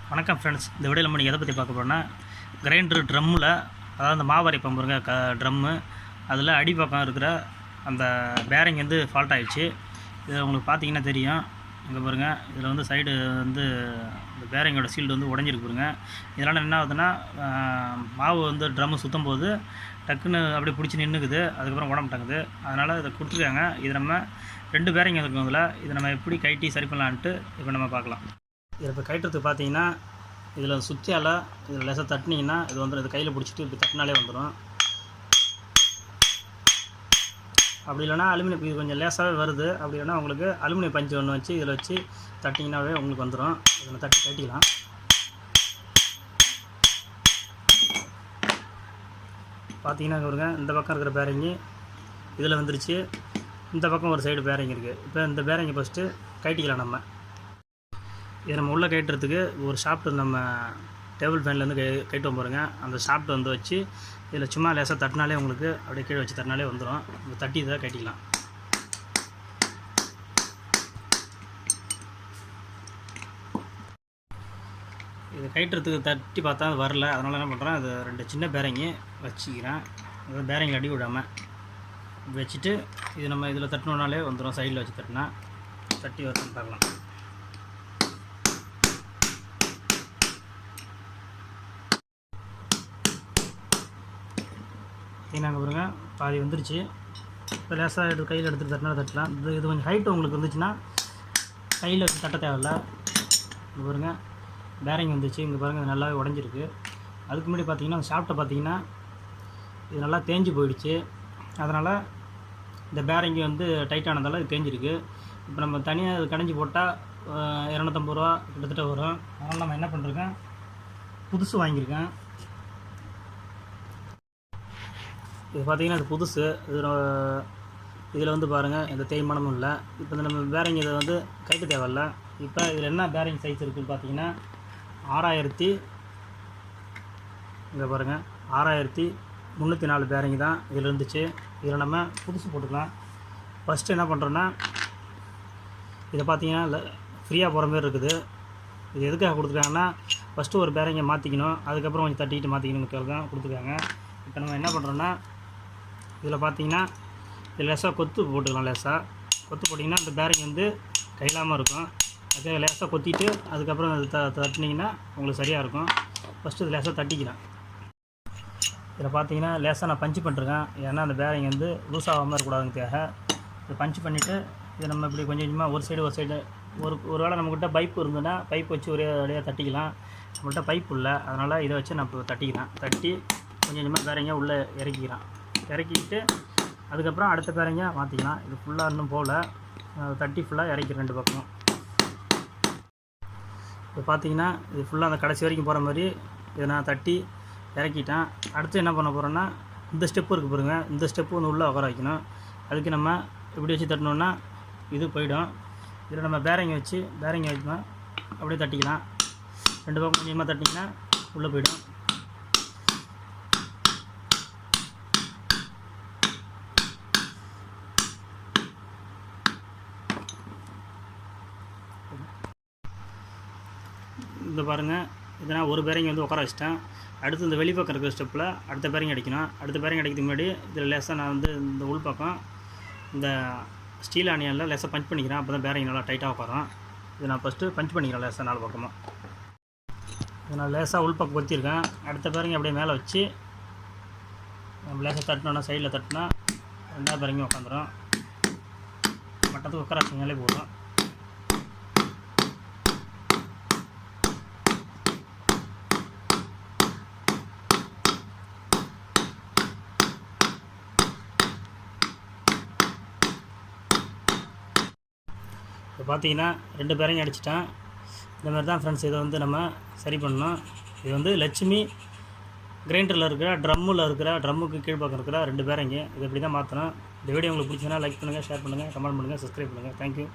வணக்கம் ஃப்ரெண்ட்ஸ். இந்த வீடியோவில் நம்ம எதை பற்றி பார்க்க போகிறோன்னா, கிரைண்டர் ட்ரம்மில், அதாவது அந்த மாவு அரைப்போம் பாருங்க ட்ரம்மு, அதில் அடிப்பக்கம் இருக்கிற அந்த பேரிங் வந்து ஃபால்ட் ஆகிடுச்சு. இது உங்களுக்கு பார்த்தீங்கன்னா தெரியும். இங்கே பாருங்கள், இதில் வந்து சைடு வந்து இந்த பேரிங்கோட சீல்டு வந்து உடஞ்சிருக்கு பாருங்க. இதனால் என்ன ஆகுதுன்னா, மாவு வந்து ட்ரம்மு சுற்றும் போது டக்குன்னு அப்படியே பிடிச்சி நின்றுக்குது, அதுக்கப்புறம் உடம்பு டங்குது. அதனால் இதை கொடுத்துருக்காங்க. இது நம்ம 2 பேரிங் இருக்கும் இதில். இதை நம்ம எப்படி கைட்டி சரி பண்ணலான்ட்டு இப்போ நம்ம பார்க்கலாம். இதை இப்போ கைட்டுறதுக்கு பார்த்தீங்கன்னா, இதில் சுற்றியால் இதில் லேசாக தட்டினீங்கன்னா இது வந்து இது கையில் பிடிச்சிட்டு இப்படி தட்டினாலே வந்துடும். அப்படி இல்லைனா அலுமினியம், இது கொஞ்சம் லேசாகவே வருது. அப்படி இல்லைனா உங்களுக்கு அலுமினியம் பஞ்சு ஒன்று வச்சு இதில் வச்சு தட்டிங்கனாவே உங்களுக்கு வந்துடும். இதில் தட்டி கட்டிக்கலாம். பார்த்தீங்கன்னா பாருங்க, இந்த பக்கம் இருக்கிற பேரிங்கு இதில் வந்துருச்சு. இந்த பக்கம் ஒரு சைடு பேரிங் இருக்குது. இப்போ இந்த பேரிங்கை ஃபஸ்ட்டு கைட்டிக்கலாம். நம்ம இதை நம்ம உள்ளே கைட்டுறதுக்கு ஒரு ஷாஃப்ட் நம்ம டேபிள் ஃபேன்லேருந்து கைட்டுவோம் பாருங்க. அந்த ஷாஃப்ட் வந்து வச்சு இதில் சும்மா லேசாக தட்டினாலே உங்களுக்கு அப்படியே கீழே வச்சு தட்டினாலே வந்துடும். இந்த தட்டி இதை கட்டிக்கலாம். இது கைட்டுறதுக்கு தட்டி பார்த்தா அது வரல. அதனால் என்ன பண்ணுறேன், அது 2 சின்ன பேரிங்கு வச்சுக்கிறேன். அதாவது பேரிங்கில் அடி விடாமல் வச்சுட்டு இது நம்ம இதில் தட்டினோனாலே வந்துடும். சைடில் வச்சு தட்டினா தட்டி வருதுன்னு பார்க்கலாம். நாங்கள் பாருங்க, பாதி வந்துருச்சு. இப்போ லேசாக கையில் எடுத்துகிட்டு தட்டினா தட்டலாம். இது கொஞ்சம் ஹைட்டு உங்களுக்கு இருந்துச்சுன்னா கையில் வச்சு தட்ட தேவையில்ல. இங்கே பாருங்கள், பேரிங் வந்துச்சு. இங்கே பாருங்கள், இது நல்லாவே உடஞ்சிருக்கு. அதுக்கு முன்னாடி பார்த்தீங்கன்னா அந்த ஷாஃப்ட்டை பார்த்தீங்கன்னா இது நல்லா தேஞ்சு போயிடுச்சு. அதனால் இந்த பேரிங்கு வந்து டைட்டானதால் இது தேஞ்சிருக்கு. இப்போ நம்ம தனியாக இது கடைஞ்சி போட்டால் 250 ரூபா கிட்டத்தட்ட வரும். அதனால் நம்ம என்ன பண்ணுறோங்க, புதுசு வாங்கியிருக்கேன். இது பார்த்திங்கன்னா இது புதுசு. இதில் வந்து பாருங்கள், எந்த தேய்மானமும் இல்லை. இப்போ இந்த நம்ம பேரிங் இதை வந்து கைட்டு தேவையில்ல. இப்போ இதில் என்ன பேரிங் சைஸ் இருக்குதுன்னு பார்த்தீங்கன்னா 6000, இங்கே பாருங்கள் 6304 பேரிங் தான் இதில் இருந்துச்சு. இதில் நம்ம புதுசு போட்டுக்கலாம். ஃபஸ்ட்டு என்ன பண்ணுறோன்னா, இதை பார்த்தீங்கன்னா ஃப்ரீயாக போகிற மாதிரி இருக்குது. இது எதுக்காக கொடுத்துருக்காங்கன்னா, ஃபஸ்ட்டு ஒரு பேரிங்கை மாற்றிக்கணும், அதுக்கப்புறம் கொஞ்சம் தட்டிக்கிட்டு மாற்றிக்கணும்னு தான் கொடுத்துருக்காங்க. இப்போ நம்ம என்ன பண்ணுறோன்னா, இதில் பார்த்தீங்கன்னா இதில் லேசாக கொத்து போட்டுக்கலாம். லேசாக கொத்து போட்டிங்கன்னா இந்த பேரிங் வந்து கையிலாமல் இருக்கும். அதே லேசாக கொத்திட்டு அதுக்கப்புறம் அது தட்டினீங்கன்னா உங்களுக்கு சரியாக இருக்கும். ஃபஸ்ட்டு இது லேசாக தட்டிக்கிறேன். இதில் பார்த்தீங்கன்னா லேசாக நான் பஞ்சு பண்ணிருக்கேன். ஏன்னா அந்த பேரிங் வந்து லூஸ் ஆகாமல் இருக்கக்கூடாதுங்கிறதுக்காக இதை பஞ்சு பண்ணிவிட்டு இதை நம்ம இப்படி கொஞ்சம் கொஞ்சமாக ஒரு சைடு ஒரு வேளை நம்மக்கிட்ட பைப்பு இருந்ததுன்னா பைப் வச்சு ஒரே வழியாக தட்டிக்கலாம். நம்மள்கிட்ட பைப் இல்லை, அதனால் இதை வச்சு நான் இப்போ தட்டிக்கிறேன். தட்டி கொஞ்சம் கொஞ்சமாக பேரிங்கை உள்ளே இறக்கிக்கிட்டு அதுக்கப்புறம் அடுத்த பேரிங்கை மாற்றிக்கலாம். இது ஃபுல்லாக இன்னும் போகல, தட்டி ஃபுல்லாக இறக்கி 2 பக்கம். இப்போ பார்த்தீங்கன்னா இது ஃபுல்லாக அந்த கடைசி வரைக்கும் போகிற மாதிரி இதை நான் தட்டி இறக்கிட்டேன். அடுத்து என்ன பண்ண போகிறோன்னா, இந்த ஸ்டெப்பு இருக்குது பாருங்க, இந்த ஸ்டெப்பு வந்து உள்ளே உட்கார வைக்கணும். அதுக்கு நம்ம இப்படி வச்சு தட்டினோன்னா இது போயிடும். இதில் நம்ம பேரிங்கை வைக்கணும், அப்படியே தட்டிக்கலாம். 2 பக்கம் கொஞ்சமாக தட்டிங்கன்னா உள்ளே போயிடும். இந்த பாருங்கள், இதனால் ஒரு பேரிங் வந்து உட்கார வச்சிட்டேன். அடுத்து இந்த வெளிப்பக்கம் இருக்கிற ஸ்டெப்பில் அடுத்த பேரிங் அடிக்கணும். அடுத்த பேரிங் அடிக்கிறதுக்கு முன்னாடி இதில் லேசாக நான் வந்து இந்த உள்பக்கம் இந்த ஸ்டீல் ஆனியனில் லேசாக பஞ்ச் பண்ணிக்கிறேன். அப்போ தான் பேரிங் நல்லா டைட்டாக உட்காரும். இதை நான் ஃபஸ்ட்டு பஞ்ச் பண்ணிக்கிறேன் லேசாக 4 பக்கமாக. இதை நான் லேசாக உள்பக்கம் கொத்திருக்கேன். அடுத்த பேரிங் அப்படியே மேலே வச்சு நம்ம லேசாக தட்டினோன்னா சைடில் தட்டினா 2ஆவது பேரிங்கும் உட்காந்துரும். மட்டத்துக்கு உட்கார வச்சிங்கனாலே போதும். இப்போ பார்த்தீங்கன்னா 2 பேரிங் அடிச்சிட்டேன். இந்த மாதிரி தான் ஃப்ரெண்ட்ஸ் இதை வந்து நம்ம சரி பண்ணணும். இது வந்து லட்சுமி கிரைண்டரில் இருக்கிற ட்ரம்முக்கு கீழ்பக்கம் இருக்கிற 2 பேரிங்கு. இது இப்படி தான் மாற்றணும். இந்த வீடியோ உங்களுக்கு பிடிச்சதுன்னா லைக் பண்ணுங்கள், ஷேர் பண்ணுங்கள், கமெண்ட் பண்ணுங்கள், சப்ஸ்கிரைப் பண்ணுங்கள். தேங்க்யூ.